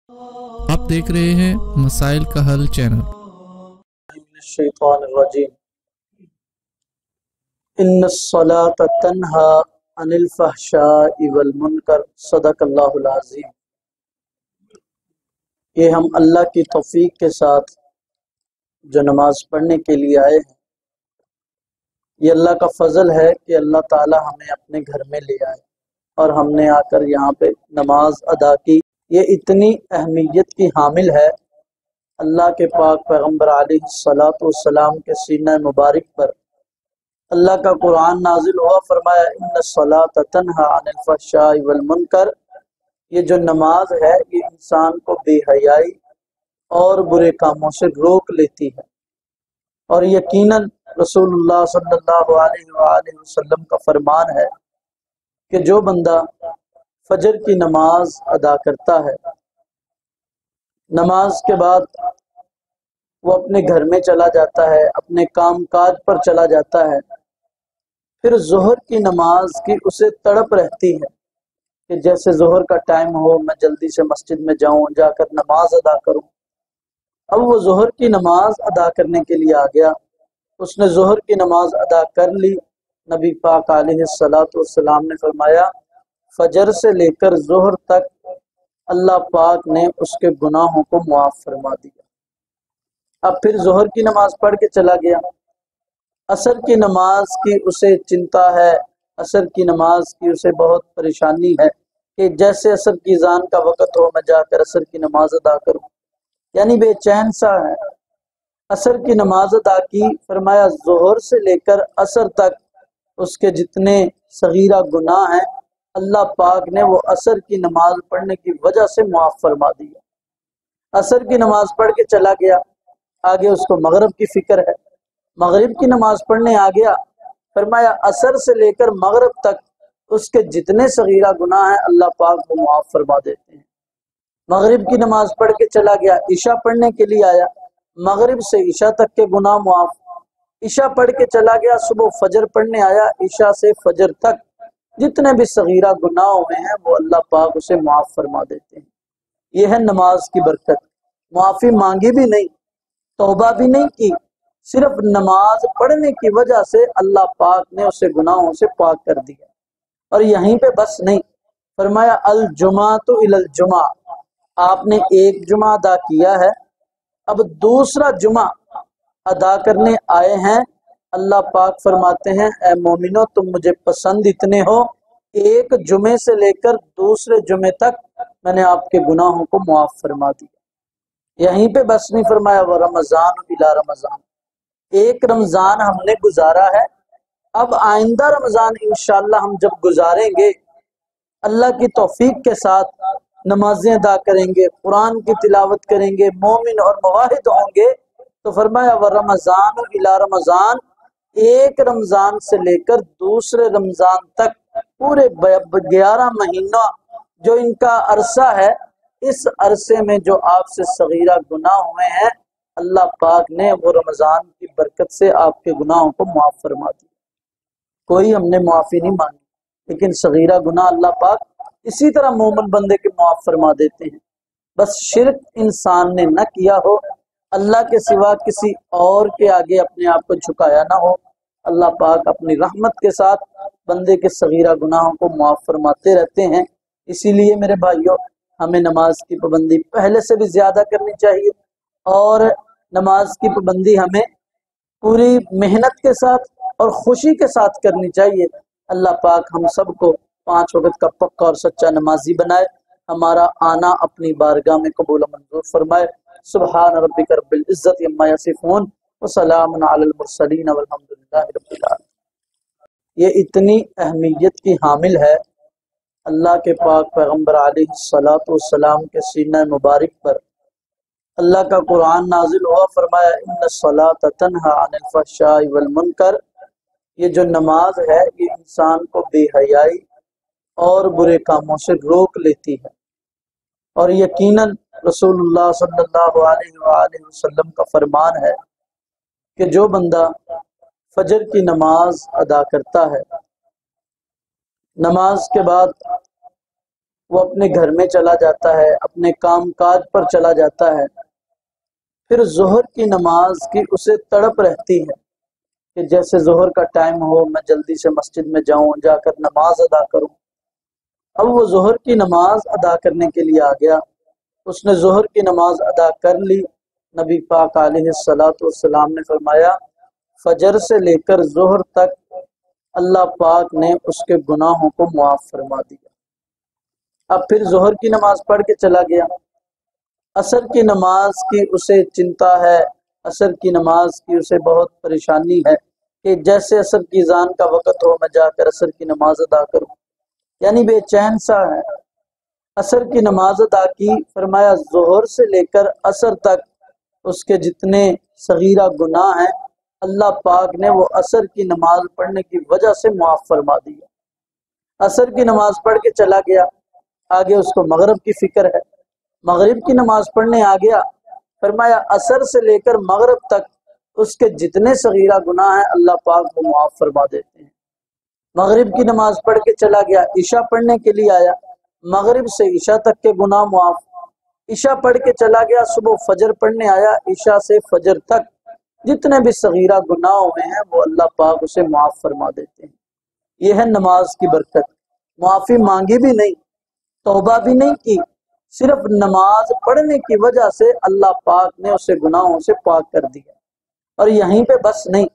آپ دیکھ رہے ہیں مسائل کا حل چینل۔ الشیطان الرجیم ان الصلاۃ تنہا عن الفحشاء والمنکر صدق اللہ العظیم۔ یہ ہم اللہ کی توفیق کے ساتھ جو نماز پڑھنے کے لیے آئے ہیں، یہ اللہ کا فضل ہے کہ اللہ تعالی ہمیں اپنے گھر میں لے آئے اور ہم نے آ کر یہاں پہ نماز ادا کی۔ یہ اتنی اہمیت کی حامل ہے، اللہ کے پاک پیغمبر علیہ الصلاۃ والسلام کے سینہ مبارک پر اللہ کا قرآن نازل ہوا، فرمایا ان الصلاۃ تنہا عن الفحشاء والمنکر۔ یہ جو نماز ہے یہ انسان کو بے حیائی اور برے کاموں سے روک لیتی ہے، اور یقیناً رسول اللہ صلی اللہ علیہ وآلہ وسلم کا فرمان ہے کہ جو بندہ فجر کی نماز ادا کرتا ہے، نماز کے بعد وہ اپنے گھر میں چلا جاتا ہے، اپنے کام کاج پر چلا جاتا ہے، پھر ظہر کی نماز کی اسے تڑپ رہتی ہے کہ جیسے ظہر کا ٹائم ہو میں جلدی سے مسجد میں جاؤں، جا کر نماز ادا کروں۔ اب وہ ظہر کی نماز ادا کرنے کے لیے آ گیا، اس نے ظہر کی نماز ادا کر لی۔ نبی پاک علیہ الصلاۃ والسلام نے فرمایا فجر سے لے کر ظہر تک اللہ پاک نے اس کے گناہوں کو معاف فرما دیا۔ اب پھر ظہر کی نماز پڑھ کے چلا گیا، عصر کی نماز کی اسے چنتا ہے، عصر کی نماز کی اسے بہت پریشانی ہے کہ جیسے عصر کی اذان کا وقت ہو میں جا کر عصر کی نماز ادا کروں، یعنی بے چین سا ہے۔ عصر کی نماز ادا کی، فرمایا ظہر سے لے کر عصر تک اس کے جتنے صغیرہ گناہ ہیں اللہ پاک نے وہ عصر کی نماز پڑھنے کی وجہ سے معاف فرما دیا۔ عصر کی نماز پڑھ کے چلا گیا، آگے اس کو مغرب کی فکر ہے، مغرب کی نماز پڑھنے آ گیا، فرمایا عصر سے لے کر مغرب تک اس کے جتنے صغیرہ گناہ ہیں اللہ پاک وہ معاف فرما دیتے ہیں۔ مغرب کی نماز پڑھ کے چلا گیا، عشاء پڑھنے کے لیے آیا، مغرب سے عشاء تک کے گناہ معاف۔ عشاء پڑھ کے چلا گیا، صبح فجر پڑھنے آیا، عشاء سے فجر تک جتنے بھی صغیرہ گناہ ہوئے ہیں وہ اللہ پاک اسے معاف فرما دیتے ہیں۔ یہ ہے نماز کی برکت۔ معافی مانگی بھی نہیں، توبہ بھی نہیں کی، صرف نماز پڑھنے کی وجہ سے اللہ پاک نے اسے گناہوں سے پاک کر دیا۔ اور یہیں پہ بس نہیں، فرمایا الجمعۃ الی الجمعہ، آپ نے ایک جمعہ ادا کیا ہے، اب دوسرا جمعہ ادا کرنے آئے ہیں، اللہ پاک فرماتے ہیں اے مومنو تم مجھے پسند اتنے ہو، ایک جمعے سے لے کر دوسرے جمعے تک میں نے آپ کے گناہوں کو معاف فرما دیا۔ یہیں پہ بس نہیں، فرمایا وہ رمضان الی رمضان، ایک رمضان ہم نے گزارا ہے، اب آئندہ رمضان انشاءاللہ ہم جب گزاریں گے اللہ کی توفیق کے ساتھ نمازیں ادا کریں گے، قرآن کی تلاوت کریں گے، مومن اور موحد ہوں گے، تو فرمایا وہ رمضان الی رمضان، ایک رمضان سے لے کر دوسرے رمضان تک پورے 11 مہینہ جو ان کا عرصہ ہے، اس عرصے میں جو آپ سے صغیرہ گناہ ہوئے ہیں اللہ پاک نے وہ رمضان کی برکت سے آپ کے گناہوں کو معاف فرما دیا۔ کوئی ہم نے معافی نہیں مانگی، لیکن صغیرہ گناہ اللہ پاک اسی طرح مومن بندے کے معاف فرما دیتے ہیں۔ بس شرک انسان نے نہ کیا ہو، اللہ کے سوا کسی اور کے آگے اپنے آپ کو جھکایا نہ ہو، اللہ پاک اپنی رحمت کے ساتھ بندے کے صغیرہ گناہوں کو معاف فرماتے رہتے ہیں۔ اسی لیے میرے بھائیوں، ہمیں نماز کی پابندی پہلے سے بھی زیادہ کرنی چاہیے، اور نماز کی پابندی ہمیں پوری محنت کے ساتھ اور خوشی کے ساتھ کرنی چاہیے۔ اللہ پاک ہم سب کو 5 وقت کا پکا اور سچا نمازی بنائے، ہمارا آنا اپنی بارگاہ میں قبول و منظور فرمائے۔ سبحان ربک رب العزت عما یصفون وسلام علی المرسلین والحمد للہ رب العالمین۔ یہ اتنی اہمیت کی حامل ہے، اللہ کے پاک پیغمبر علیہ الصلاۃ والسلام کے سینہ مبارک پر اللہ کا قرآن نازل ہوا، فرمایا ان الصلاۃ تنہا عن الفحشاء والمنکر۔ یہ جو نماز ہے یہ انسان کو بے حیائی اور برے کاموں سے روک لیتی ہے، اور یقیناً رسول اللہ صلی اللہ علیہ وآلہ وسلم کا فرمان ہے کہ جو بندہ فجر کی نماز ادا کرتا ہے، نماز کے بعد وہ اپنے گھر میں چلا جاتا ہے، اپنے کام کاج پر چلا جاتا ہے، پھر ظہر کی نماز کی اسے تڑپ رہتی ہے کہ جیسے ظہر کا ٹائم ہو، میں جلدی سے مسجد میں جاؤں، جا کر نماز ادا کروں۔ اب وہ ظہر کی نماز ادا کرنے کے لیے آ گیا، اس نے ظہر کی نماز ادا کر لی۔ نبی پاک علیہ الصلاۃ والسلام نے فرمایا فجر سے لے کر ظہر تک اللہ پاک نے اس کے گناہوں کو معاف فرما دیا۔ اب پھر ظہر کی نماز پڑھ کے چلا گیا، عصر کی نماز کی اسے چنتا ہے، عصر کی نماز کی اسے بہت پریشانی ہے کہ جیسے عصر کی اذان کا وقت ہو میں جا کر عصر کی نماز ادا کروں، یعنی بے چین سا ہے۔ عصر کی نماز ادا کی، فرمایا ظہر سے لے کر عصر تک اس کے جتنے صغیرہ گناہ ہیں اللہ پاک نے وہ عصر کی نماز پڑھنے کی وجہ سے معاف فرما دیا۔ عصر کی نماز پڑھ کے چلا گیا، آگے اس کو مغرب کی فکر ہے، مغرب کی نماز پڑھنے آ گیا، فرمایا عصر سے لے کر مغرب تک اس کے جتنے صغیرہ گناہ ہیں اللہ پاک وہ معاف فرما دیتے ہیں۔ مغرب کی نماز پڑھ کے چلا گیا، عشاء پڑھنے کے لیے آیا، مغرب سے عشاء تک کے گناہ معاف، عشاء پڑھ کے چلا گیا، صبح فجر پڑھنے آیا، عشاء سے فجر تک جتنے بھی صغیرہ گناہ ہوئے ہیں وہ اللہ پاک اسے معاف فرما دیتے ہیں۔ یہ ہے نماز کی برکت۔ معافی مانگی بھی نہیں، توبہ بھی نہیں کی، صرف نماز پڑھنے کی وجہ سے اللہ پاک نے اسے گناہوں سے پاک کر دیا۔ اور یہیں پہ بس نہیں،